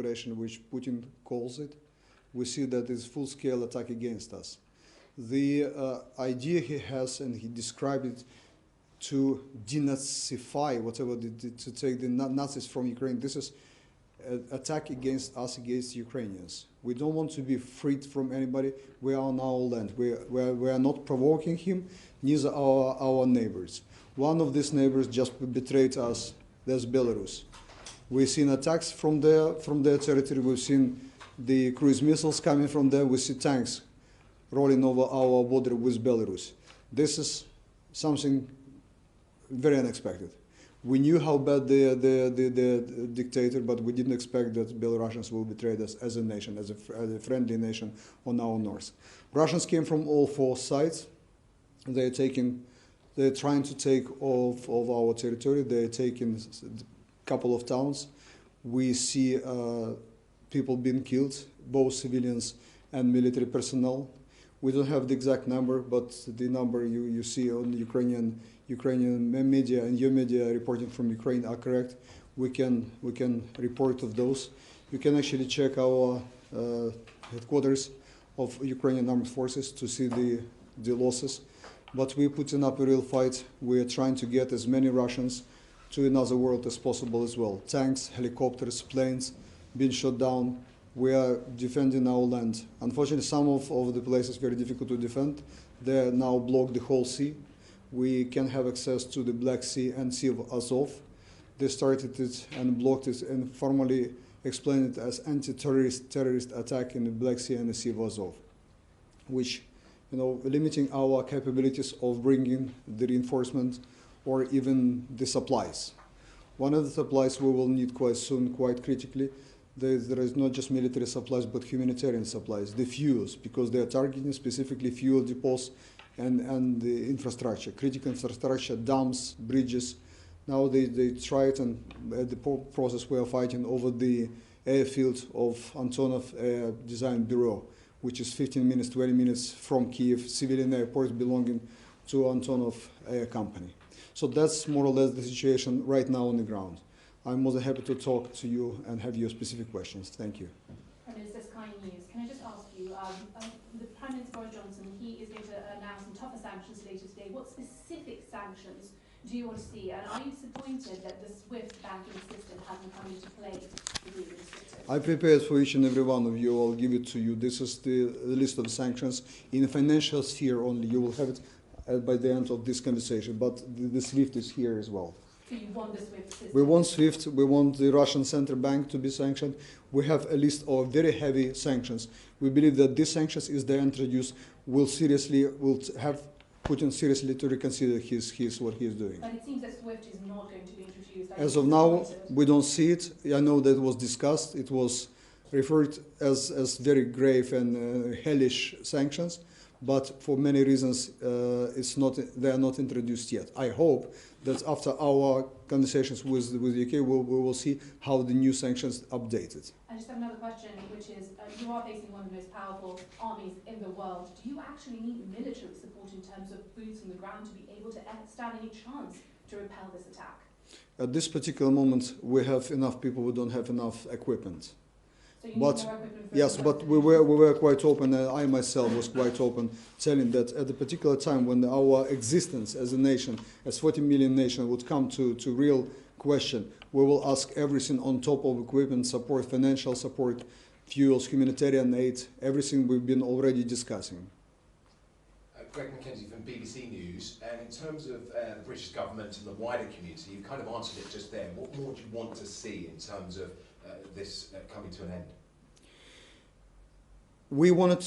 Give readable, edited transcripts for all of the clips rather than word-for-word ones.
operation, which Putin calls it, we see that it's full-scale attack against us. The idea he has, and he described it, to denazify, whatever, to take the Nazis from Ukraine. This is an attack against us, against Ukrainians. We don't want to be freed from anybody. We are on our land. We are not provoking him, neither are our neighbors. One of these neighbors just betrayed us. That's Belarus. We've seen attacks from their territory. We've seen the cruise missiles coming from there. We see tanks rolling over our border with Belarus. This is something very unexpected. We knew how bad the dictator, but we didn't expect that Belarusians will betray us as a nation, as a friendly nation on our north. Russians came from all four sides. They're trying to take all of our territory. They're taking a couple of towns. We see people being killed, both civilians and military personnel. We don't have the exact number, but the number you see on Ukrainian media and your media reporting from Ukraine are correct. We can report of those. You can actually check our headquarters of Ukrainian armed forces to see the losses. But we're putting up a real fight. We're trying to get as many Russians to another world as possible as well. Tanks, helicopters, planes being shot down. We are defending our land. Unfortunately, some of the places very difficult to defend. They now block the whole sea. We can have access to the Black Sea and Sea of Azov. They started it and blocked it and formally explained it as terrorist attack in the Black Sea and the Sea of Azov, which, limiting our capabilities of bringing the reinforcement or even the supplies. One of the supplies we will need quite soon, quite critically. There is not just military supplies, but humanitarian supplies, the fuels, because they are targeting specifically fuel depots and the infrastructure, critical infrastructure, dams, bridges. Now they try it, and at the process we are fighting over the airfield of Antonov Air Design Bureau, which is 15 minutes, 20 minutes from Kiev, civilian airport belonging to Antonov Air Company. So that's more or less the situation right now on the ground. I'm more than happy to talk to you and have your specific questions. Thank you. Prime Minister, Sky News. Can I just ask you, the Prime Minister Boris Johnson, he is going to announce some tougher sanctions later today. What specific sanctions do you want to see? And are you disappointed that the SWIFT banking system hasn't come into play to be restricted? I prepared for each and every one of you. I'll give it to you. This is the list of sanctions. In the financial sphere only, you will have it by the end of this conversation, but the SWIFT is here as well. So you want the SWIFT system? We want SWIFT, we want the Russian Central Bank to be sanctioned. We have a list of very heavy sanctions. We believe that these sanctions, if they are introduced, will have Putin seriously to reconsider what he is doing. But it seems that SWIFT is not going to be introduced. As of now, we don't see it. I know that it was discussed. It was referred as very grave and hellish sanctions. But for many reasons, they are not introduced yet. I hope that after our conversations with the UK, we will see how the new sanctions updated. I just have another question, which is, you are facing one of the most powerful armies in the world. Do you actually need military support in terms of boots on the ground to be able to stand any chance to repel this attack? At this particular moment, we have enough people. We don't have enough equipment. So you need more equipment for yes, but we were quite open, and I myself was quite open, telling that at a particular time when our existence as a nation, as 40 million nation, would come to real question, we will ask everything on top of equipment support, financial support, fuels, humanitarian aid, everything we've been already discussing. Greg Mackenzie from BBC News. And in terms of the British government and the wider community, you kind of answered it just there. What more do you want to see in terms of this coming to an end? We wanted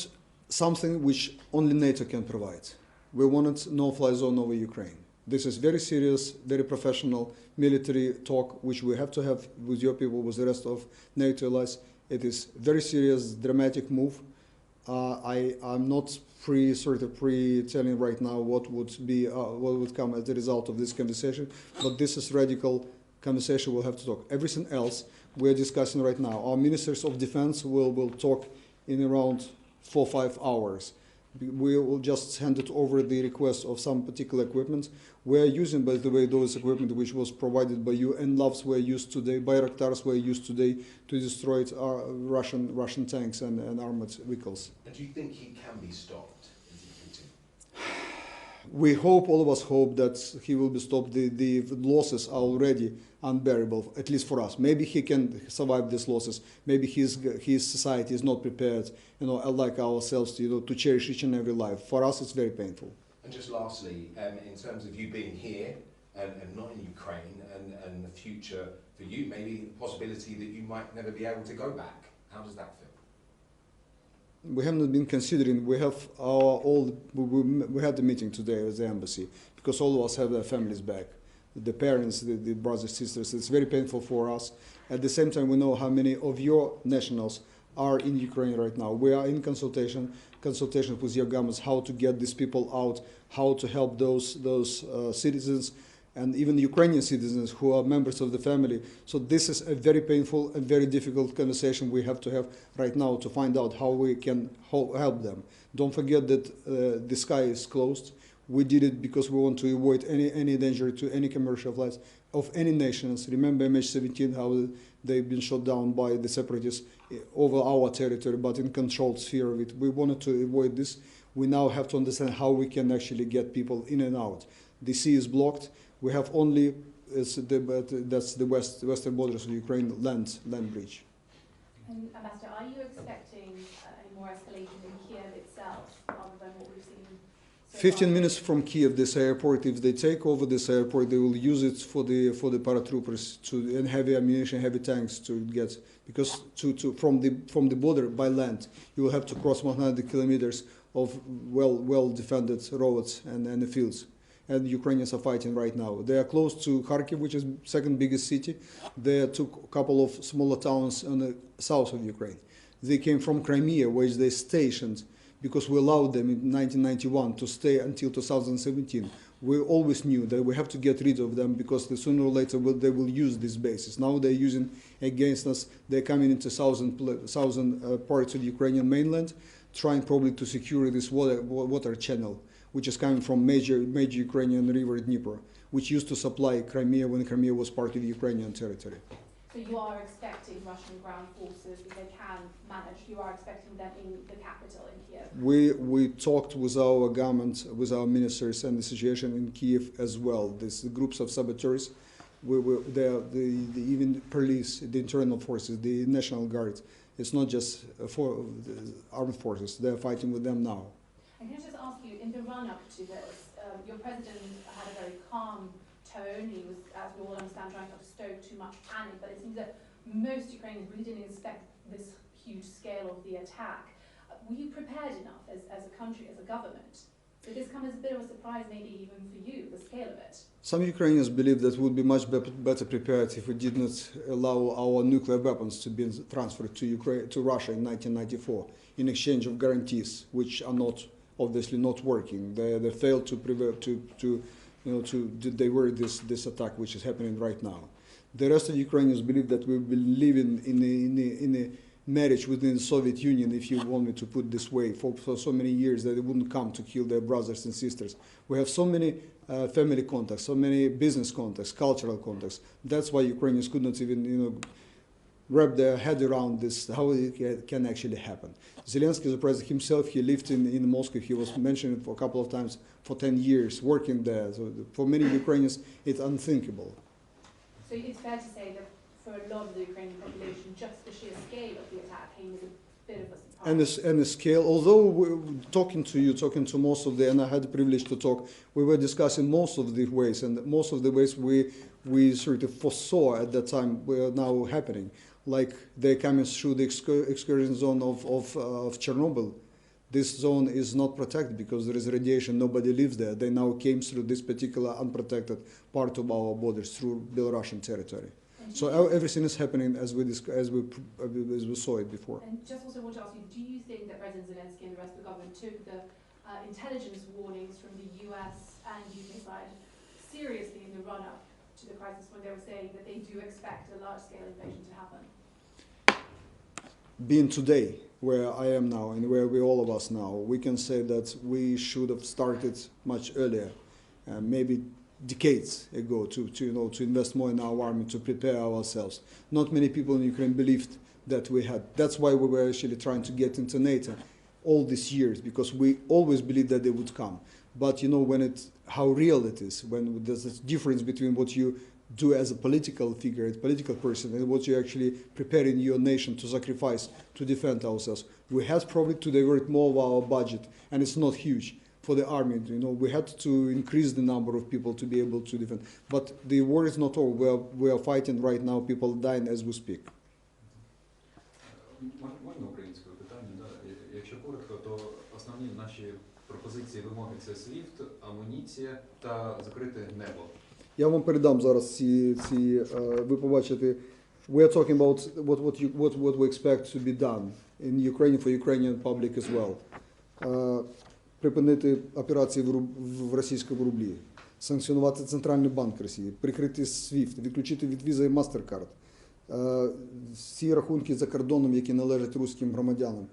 something which only NATO can provide. We wanted no-fly zone over Ukraine. This is very serious, very professional military talk, which we have to have with your people, with the rest of NATO allies. It is very serious, dramatic move. I'm not pre-telling right now what would come as a result of this conversation, but this is radical conversation. We'll have to talk. Everything else we're discussing right now. Our ministers of defense will talk in around 4 or 5 hours. We will just hand it over the request of some particular equipment. We are using, by the way, those equipment which was provided by you, and loves were used today, Bayraktars were used today to destroy our Russian tanks and armored vehicles. And do you think he can be stopped? We hope, all of us hope, that he will be stopped. The losses are already unbearable, at least for us. Maybe he can survive these losses. Maybe his society is not prepared, like ourselves, to cherish each and every life. For us, it's very painful. And just lastly, in terms of you being here and not in Ukraine, and the future for you, maybe the possibility that you might never be able to go back. How does that feel? We haven't been considering. We have we had the meeting today at the embassy because all of us have their families back, the parents, the brothers, sisters. It's very painful for us. At the same time, we know how many of your nationals are in Ukraine right now. We are in consultation with your governments how to get these people out, how to help those citizens, and even Ukrainian citizens who are members of the family. So this is a very painful and very difficult conversation we have to have right now to find out how we can help them. Don't forget that the sky is closed. We did it because we want to avoid any danger to any commercial flights of any nations. Remember MH17, how they've been shot down by the separatists over our territory, but in controlled sphere of it. We wanted to avoid this. We now have to understand how we can actually get people in and out. The sea is blocked. We have only, that's the western borders of Ukraine land bridge. And Ambassador, are you expecting any more escalation in Kiev itself, other than what we've seen so 15 far? minutes from Kiev, this airport, if they take over this airport, they will use it for the paratroopers and heavy ammunition, heavy tanks to get, because from the border by land, you will have to cross 100 kilometers of well defended roads and the fields. And Ukrainians are fighting right now. They are close to Kharkiv, which is second biggest city. They took a couple of smaller towns on the south of Ukraine. They came from Crimea, where they stationed, because we allowed them in 1991 to stay until 2017. We always knew that we have to get rid of them because sooner or later they will use these bases. Now they're using against us. They're coming into southern parts of the Ukrainian mainland, trying probably to secure this water channel, which is coming from major Ukrainian river Dnieper, which used to supply Crimea when Crimea was part of Ukrainian territory. So you are expecting Russian ground forces, if they can manage, you are expecting them in the capital, in Kiev? We talked with our government, with our ministers, and the situation in Kiev as well. These groups of saboteurs, even police, the internal forces, the National Guard. It's not just for the armed forces. They're fighting with them now. And can I just ask you, in the run-up to this, your president had a very calm tone. He was, as we all understand, trying not to stoke too much panic, but it seems that most Ukrainians really didn't expect this huge scale of the attack. Were you prepared enough as a country, as a government? Did this come as a bit of a surprise, maybe even for you, the scale of it? Some Ukrainians believe that we would be much better prepared if we did not allow our nuclear weapons to be transferred to Russia in 1994 in exchange of guarantees, which are obviously not working. They failed to divert this attack, which is happening right now. The rest of the Ukrainians believe that we will live in a marriage within the Soviet Union, if you want me to put this way, for so many years that they wouldn't come to kill their brothers and sisters. We have so many family contacts, so many business contacts, cultural contacts. That's why Ukrainians could not even wrap their head around this, how it can actually happen. Zelensky, the president himself, he lived in Moscow. He was mentioned for a couple of times for 10 years, working there. So for many Ukrainians, it's unthinkable. So it's fair to say that for a lot of the Ukrainian population, just the sheer scale of the attack came as a bit of a surprise. And the scale, although talking to most of and I had the privilege to talk, we were discussing most of the ways, and most of the ways we sort of foresaw at that time were now happening. Like they're coming through the excursion zone of Chernobyl. This zone is not protected because there is radiation, nobody lives there. They now came through this particular unprotected part of our borders through Belarusian territory. So everything is happening as we saw it before. And just also want to ask you, do you think that President Zelensky and the rest of the government took the intelligence warnings from the US and UK side seriously in the run-up to the crisis, when they were saying that they do expect a large-scale invasion to happen? Being today, where I am now and where we all of us now, we can say that we should have started much earlier, maybe decades ago, to invest more in our army, to prepare ourselves. Not many people in Ukraine believed that we had. That's why we were actually trying to get into NATO all these years, because we always believed that they would come. But when how real it is, when there's a difference between what you do as a political figure, a political person, and what you're actually preparing your nation to sacrifice to defend ourselves. We had probably to divert more of our budget, and it's not huge for the army. We had to increase the number of people to be able to defend. But the war is not over. We are fighting right now. People are dying as we speak. Можна українською питання? Да? Якщо коротко, то основні наші пропозиції, вимоги – це SWIFT, амуніція та закрите небо. Я вам передам зараз ви побачите. We are talking about what we expect to be done in Ukraine for Ukrainian public as well. Припинити операції в російському рублі, санкціонувати Центральний банк Росії, прикрити SWIFT, відключити від Visa і MasterCard, всі рахунки за кордоном, які належать руським громадянам,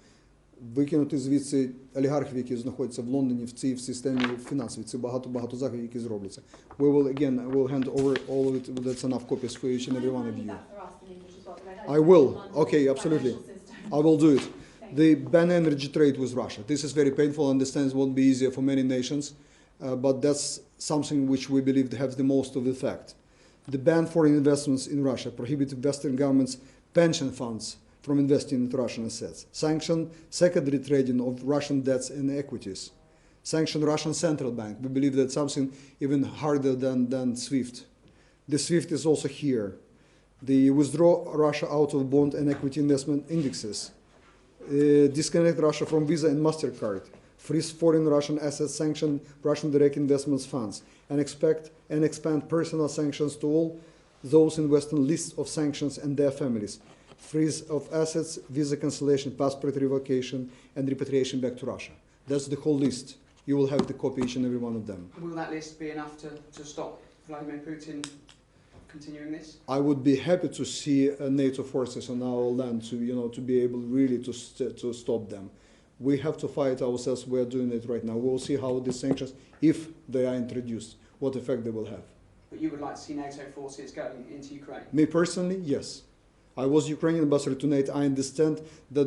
викинути звідси олігархів, які знаходяться в Лондоні в цій системі фінансовій. Це багато заходів, які зробляться. We will hand over all of it. That's enough copies for each and every one of you. I will. Okay, absolutely. I will do it. The ban energy trade with Russia. This is very painful. I understand it won't be easier for many nations, but that's something which we believe has the most of effect. The ban foreign investments in Russia, prohibit Western governments' pension funds from investing in Russian assets. Sanction secondary trading of Russian debts and equities. Sanction Russian central bank. We believe that's something even harder than SWIFT. The SWIFT is also here. The withdraw Russia out of bond and equity investment indexes. Disconnect Russia from Visa and MasterCard. Freeze foreign Russian assets, sanction Russian direct investments funds, and expand personal sanctions to all those in Western lists of sanctions and their families. Freeze of assets, visa cancellation, passport revocation, and repatriation back to Russia. That's the whole list. You will have the copy each and every one of them. Will that list be enough to stop Vladimir Putin continuing this? I would be happy to see NATO forces on our land to be able really to stop them. We have to fight ourselves. We are doing it right now. We will see how the sanctions, if they are introduced, what effect they will have. But you would like to see NATO forces going into Ukraine? Me personally, yes. I was Ukrainian ambassador to NATO. I understand that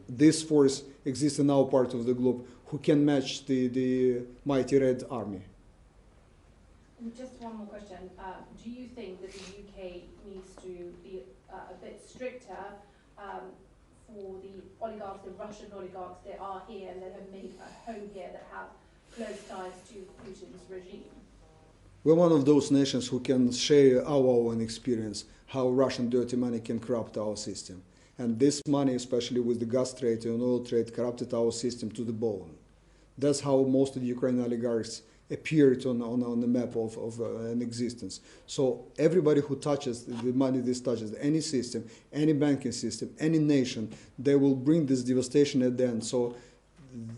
this force exists in our part of the globe who can match the mighty Red Army. Just one more question. Do you think that the UK needs to be a bit stricter for the oligarchs, the Russian oligarchs that are here and that have made a home here, that have close ties to Putin's regime? We're one of those nations who can share our own experience, how Russian dirty money can corrupt our system. And this money, especially with the gas trade and oil trade, corrupted our system to the bone. That's how most of the Ukrainian oligarchs appeared on the map of an existence. So everybody who touches the money this touches, any system, any banking system, any nation, they will bring this devastation at the end. So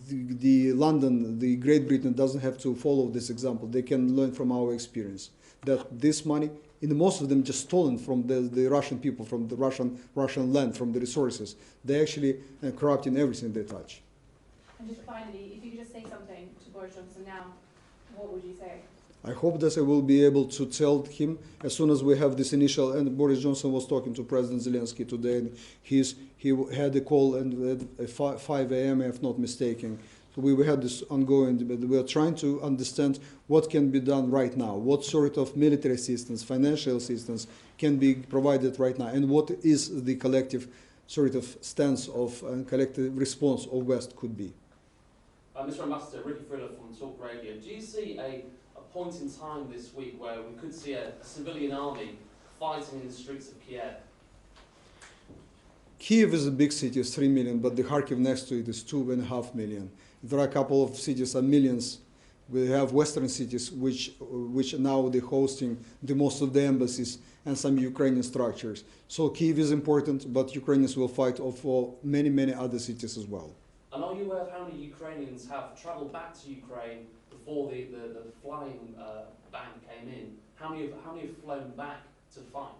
the London, the Great Britain doesn't have to follow this example. They can learn from our experience that this money, most of them just stolen from the Russian people, from the Russian land, from the resources. They actually corrupting everything they touch. And just finally, if you could just say something to Boris Johnson now, what would you say? I hope that I will be able to tell him as soon as we have this initial, and Boris Johnson was talking to President Zelensky today, and he had a call at 5 a.m. if not mistaken. So we had this ongoing debate. We are trying to understand what can be done right now, what sort of military assistance, financial assistance can be provided right now, and what is the collective sort of stance of and collective response of West could be. Mr. Ambassador, Ricky Friller from Talk Radio. Do you see a point in time this week where we could see a civilian army fighting in the streets of Kiev? Kiev is a big city, it's 3 million, but the Kharkiv next to it is 2.5 million. There are a couple of cities are millions. We have western cities which now they're hosting the most of the embassies and some Ukrainian structures. So Kiev is important, but Ukrainians will fight for many, many other cities as well. And are you aware of how many Ukrainians have travelled back to Ukraine before the flying ban came in? How many have flown back to fight?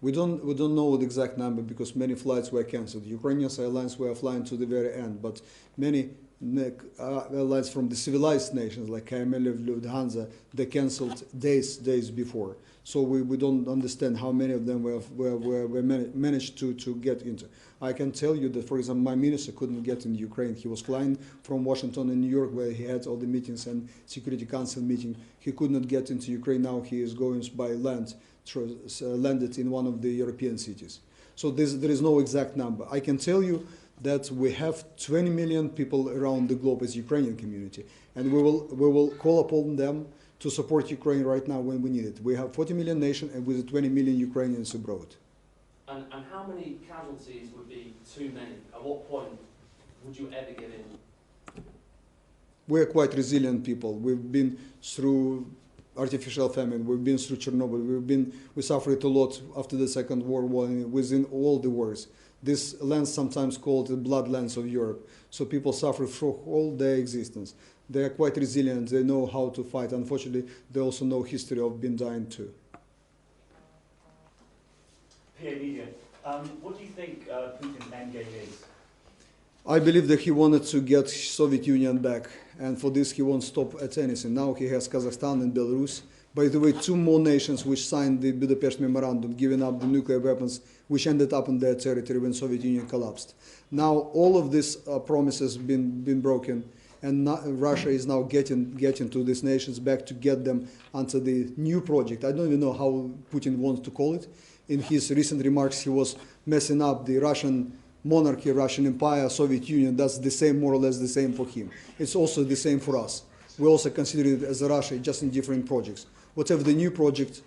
We don't know the exact number because many flights were cancelled. Ukrainian airlines were flying to the very end, but many airlines from the civilized nations like KML, Lufthansa, they cancelled days before. So we don't understand how many of them were managed to get into. I can tell you that, for example, my minister couldn't get in Ukraine. He was flying from Washington and New York, where he had all the meetings and Security Council meeting. He could not get into Ukraine. Now he is going by land, landed in one of the European cities. So there is no exact number. I can tell you that we have 20 million people around the globe as Ukrainian community, and we will call upon them to support Ukraine right now when we need it. We have 40 million nation and with 20 million Ukrainians abroad. And how many casualties would be too many? At what point would you ever give in? We're quite resilient people. We've been through artificial famine. We've been through Chernobyl. We suffered a lot after the Second World War and within all the wars. This land sometimes called the bloodlands of Europe. So people suffer for all their existence. They are quite resilient. They know how to fight. Unfortunately, they also know history of being dying too. PA Media, what do you think Putin's endgame is? I believe that he wanted to get Soviet Union back, and for this he won't stop at anything. Now he has Kazakhstan and Belarus. By the way, two more nations which signed the Budapest Memorandum, giving up the nuclear weapons, which ended up in their territory when Soviet Union collapsed. Now all of these promises have been broken, and Russia is now getting to these nations back to get them onto the new project. I don't even know how Putin wants to call it. In his recent remarks, he was messing up the Russian monarchy, Russian Empire, Soviet Union. That's the same, more or less the same for him. It's also the same for us. We also consider it as a Russia, just in different projects. Whatever the new project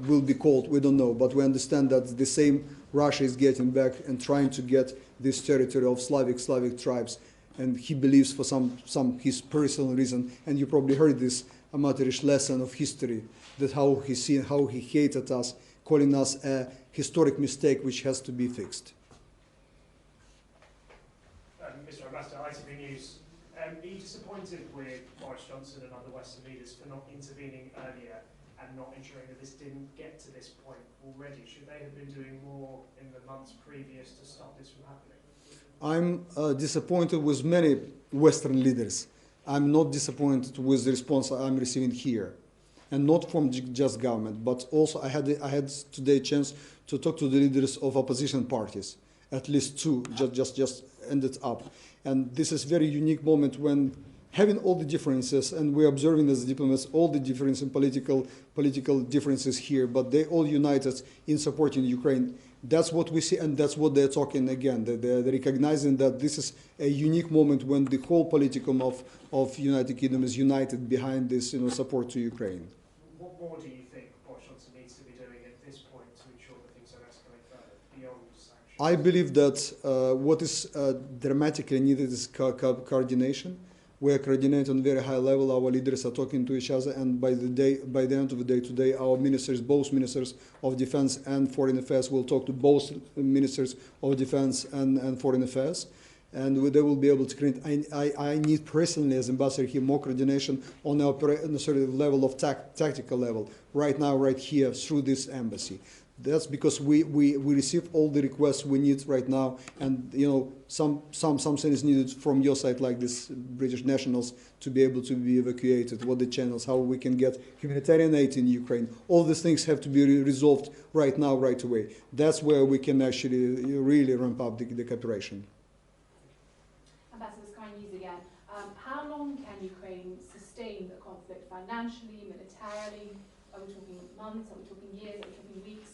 will be called, we don't know, but we understand that the same Russia is getting back and trying to get this territory of Slavic tribes. And he believes for some his personal reason, and you probably heard this amateurish lesson of history, that how he hated us, calling us a historic mistake which has to be fixed. Mr. Ambassador, ITV News. Are you disappointed with Boris Johnson and other Western leaders for not intervening earlier and not ensuring that this didn't get to this point already? Should they have been doing more in the months previous to stop this from happening? I'm disappointed with many Western leaders. I'm not disappointed with the response I'm receiving here. And not from just government, but also I had today a chance to talk to the leaders of opposition parties, at least two just ended up. And this is a very unique moment when having all the differences, and we're observing as diplomats all the difference in political differences here, but they all united in supporting Ukraine. That's what we see, and that's what they're talking again. They're recognizing that this is a unique moment when the whole politicum of United Kingdom is united behind this support to Ukraine. What more do you think Boris Johnson needs to be doing at this point to ensure that things don't escalate further beyond sanctions? I believe that what is dramatically needed is coordination. We are coordinating on a very high level. Our leaders are talking to each other, and by the end of the day today, our ministers, both ministers of defense and foreign affairs, will talk to both ministers of defense and foreign affairs, and they will be able to create. I need personally, as ambassador here, more coordination on the level of tactical level right now, right here, through this embassy. That's because we receive all the requests we need right now, and something is needed from your side, like this British nationals, to be able to be evacuated. What the channels, how we can get humanitarian aid in Ukraine. All these things have to be resolved right now, right away. That's where we can actually really ramp up the cooperation. Ambassador, Sky News again. How long can Ukraine sustain the conflict financially, militarily? Are we talking months? Are we talking years? Are we talking weeks?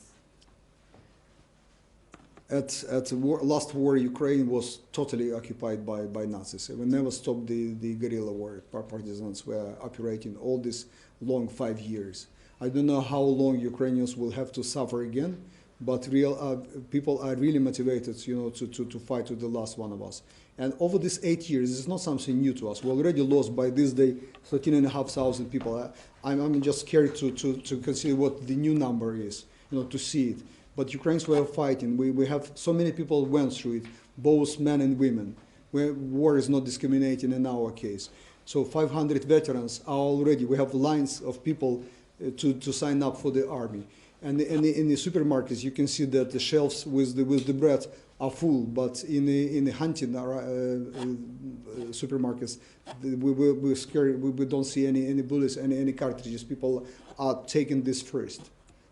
At last war, Ukraine was totally occupied by Nazis. We never stopped the guerrilla war. Partisans were operating all this long 5 years. I don't know how long Ukrainians will have to suffer again, but people are really motivated, to fight to the last one of us. And over these 8 years, it's not something new to us. We already lost by this day 13,500 people. I'm just scared to consider what the new number is, to see it. But Ukrainians were fighting. We have so many people went through it, both men and women. Where war is not discriminating in our case. So 500 veterans are already. We have lines of people to sign up for the army. And in the supermarkets, you can see that the shelves with the bread are full, but in the hunting supermarkets, we're scared. We don't see any bullets, any cartridges. People are taking this first.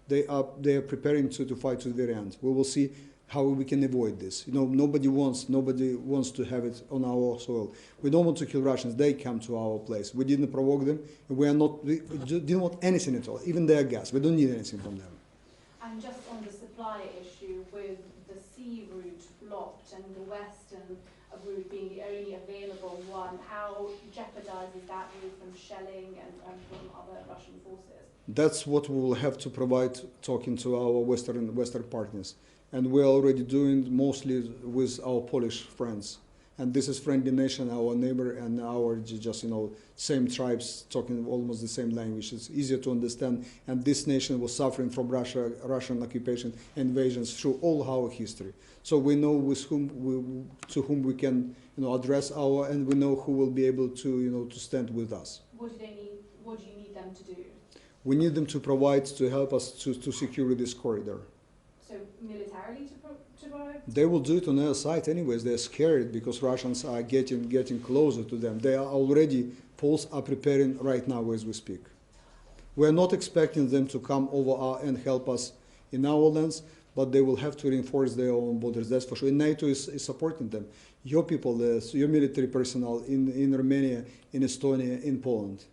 They are preparing to fight to the very end. We will see how we can avoid this. Nobody wants to have it on our soil. We don't want to kill Russians. They come to our place. We didn't provoke them. We didn't want anything at all, even their gas. We don't need anything from them. And just on the supply issue, with the sea route blocked and the western route being the only available one, how jeopardizes that route from shelling and from other Russian forces? That's what we will have to provide, talking to our Western partners. And we're already doing mostly with our Polish friends. And this is friendly nation, our neighbor, and our same tribes talking almost the same language. It's easier to understand. And this nation was suffering from Russian occupation, invasions through all our history. So we know to whom we can address and we know who will be able to stand with us. What do you need them to do? We need them to provide, to help us to secure this corridor. So militarily to provide? They will do it on their side anyways. They're scared because Russians are getting closer to them. They are already, Poles are preparing right now as we speak. We're not expecting them to come over and help us in our lands, but they will have to reinforce their own borders, that's for sure. And NATO is supporting them. Your people, your military personnel in Romania, in Estonia, in Poland.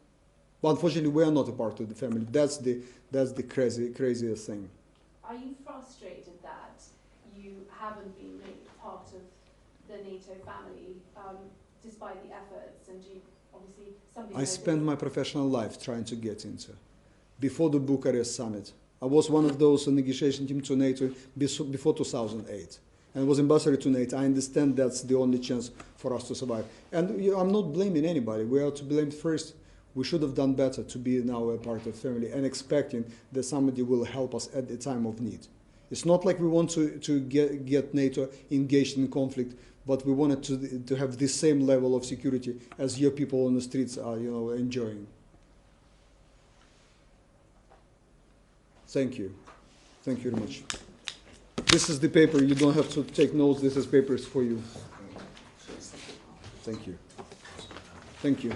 But unfortunately, we are not a part of the family. That's the craziest thing. Are you frustrated that you haven't been made part of the NATO family, despite the efforts? And obviously something. I spent my professional life trying to get into. Before the Bucharest summit, I was one of those negotiation team to NATO before 2008, and was ambassador to NATO. I understand that's the only chance for us to survive. And I'm not blaming anybody. We are to blame first. We should have done better to be now a part of the family and expecting that somebody will help us at the time of need. It's not like we want to get NATO engaged in conflict, but we wanted to have the same level of security as your people on the streets are, enjoying. Thank you. Thank you very much. This is the paper. You don't have to take notes. This is papers for you. Thank you. Thank you.